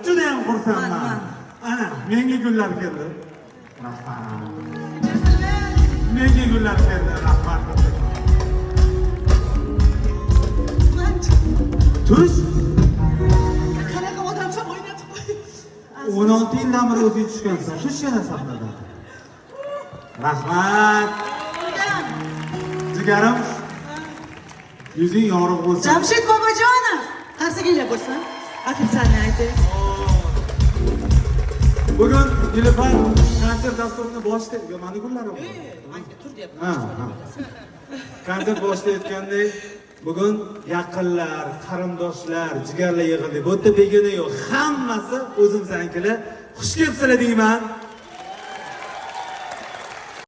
juda ham xursandman. Ana, menga gullar keldi. Rahmat. Menga gullar keldi, rahmat. Turish. Qanaqa odamsan o'ynatib qo'y. 16 yildan beri o'zing tushgansan. Tush yana sahnada. Rahmat. Jigarim. Yuzing yorug' bo'lsin. Jamshid Bobojonov, qarsiginglar bo'lsin. Ofitsialni ayting. Bugun Nilufar konsert dasturini boshlaydi. Mana kunlarim. Menga tur deyapman. Ha. Konsert boshlayotgandek bugun yaqinlar, qarindoshlar, jigarlar yig'ildi. Bu yerda begona yo'q. Hammasi o'zimiznikilar. Xush kelibsizlar deyman.